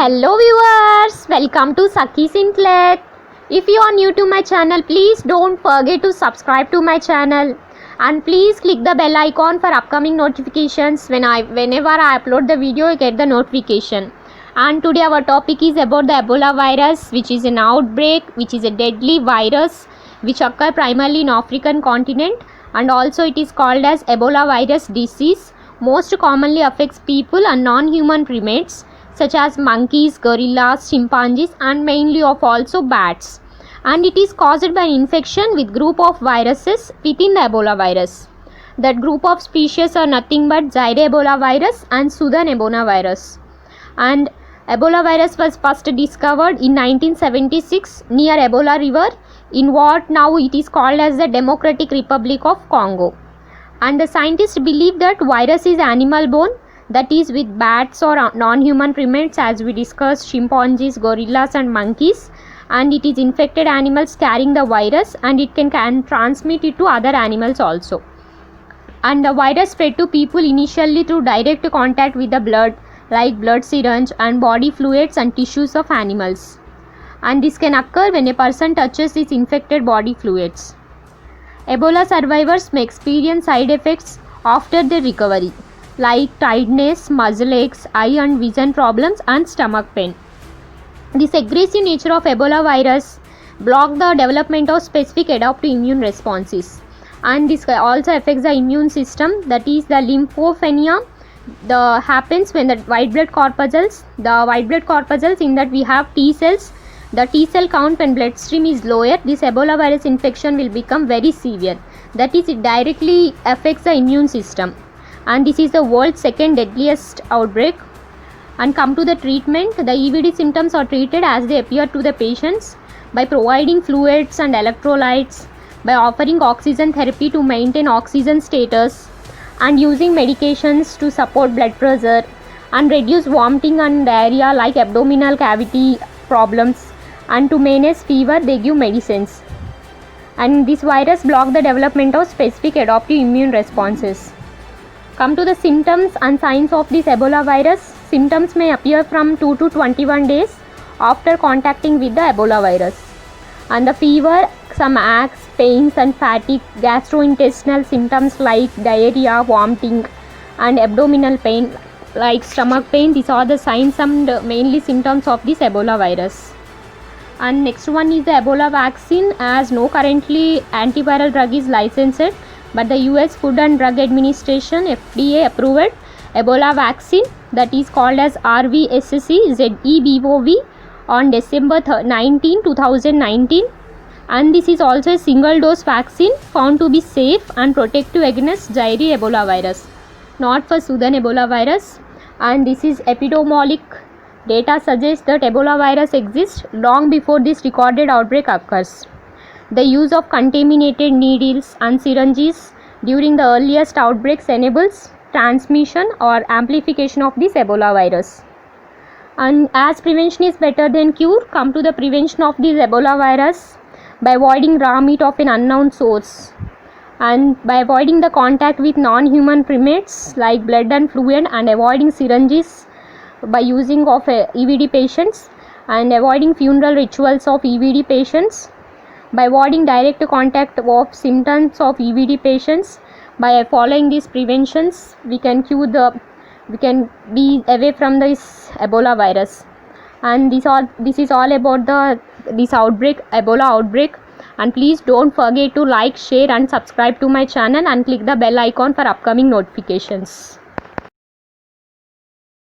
Hello viewers, welcome to Sakhi's Intellect. If you are new to my channel, please don't forget to subscribe to my channel and please click the bell icon for upcoming notifications. Whenever I upload the video, you get the notification. And today our topic is about the Ebola virus, which is an outbreak, which is a deadly virus which occur primarily in African continent, and also it is called as Ebola virus disease. Most commonly affects people and non-human primates such as monkeys, gorillas, chimpanzees, and mainly of also bats. And it is caused by infection with group of viruses within the Ebola virus. That group of species are nothing but Zaire Ebola virus and Sudan Ebola virus. And Ebola virus was first discovered in 1976 near Ebola River in what now it is called as the Democratic Republic of Congo. And the scientists believe that virus is animal borne, that is with bats or non-human primates, as we discussed, chimpanzees, gorillas and monkeys, and it is infected animals carrying the virus, and it can transmit it to other animals also. And the virus spread to people initially through direct contact with the blood, like blood syringe and body fluids and tissues of animals, and this can occur when a person touches these infected body fluids. Ebola survivors may experience side effects after their recovery, like tiredness, muscle aches, eye and vision problems and stomach pain. This aggressive nature of Ebola virus blocks the development of specific adaptive immune responses, and this also affects the immune system, that is the lymphopenia. The happens when the white blood corpuscles in that we have T cells. The T cell count when bloodstream is lower, this Ebola virus infection will become very severe, that is it directly affects the immune system, and this is the world's second deadliest outbreak. And come to the treatment, the EVD symptoms are treated as they appear to the patients by providing fluids and electrolytes, by offering oxygen therapy to maintain oxygen status, and using medications to support blood pressure and reduce vomiting and diarrhea like abdominal cavity problems, and to manage fever they give medicines. And this virus blocks the development of specific adaptive immune responses. Come to the symptoms and signs of this Ebola virus. Symptoms may appear from 2 to 21 days after contacting with the Ebola virus. And the fever, some aches, pains and fatigue, gastrointestinal symptoms like diarrhea, vomiting and abdominal pain like stomach pain, these are the signs and mainly symptoms of this Ebola virus. And next one is the Ebola vaccine, as no currently antiviral drug is licensed, but the US Food and Drug Administration FDA approved Ebola vaccine, that is called as RVSC-ZEBOV on December 19, 2019, and this is also a single dose vaccine found to be safe and protective against Zaire Ebola virus, not for Sudan Ebola virus. And this is epidemiologic data suggests that Ebola virus exists long before this recorded outbreak occurs. The use of contaminated needles and syringes during the earliest outbreaks enables transmission or amplification of this Ebola virus. And as prevention is better than cure, come to the prevention of this Ebola virus by avoiding raw meat of an unknown source, and by avoiding the contact with non-human primates like blood and fluid, and avoiding syringes by using of EVD patients, and avoiding funeral rituals of EVD patients. By avoiding direct contact of symptoms of EVD patients, by following these preventions, we can be away from this Ebola virus. And this is all about this outbreak, Ebola outbreak. And please don't forget to like, share and subscribe to my channel and click the bell icon for upcoming notifications.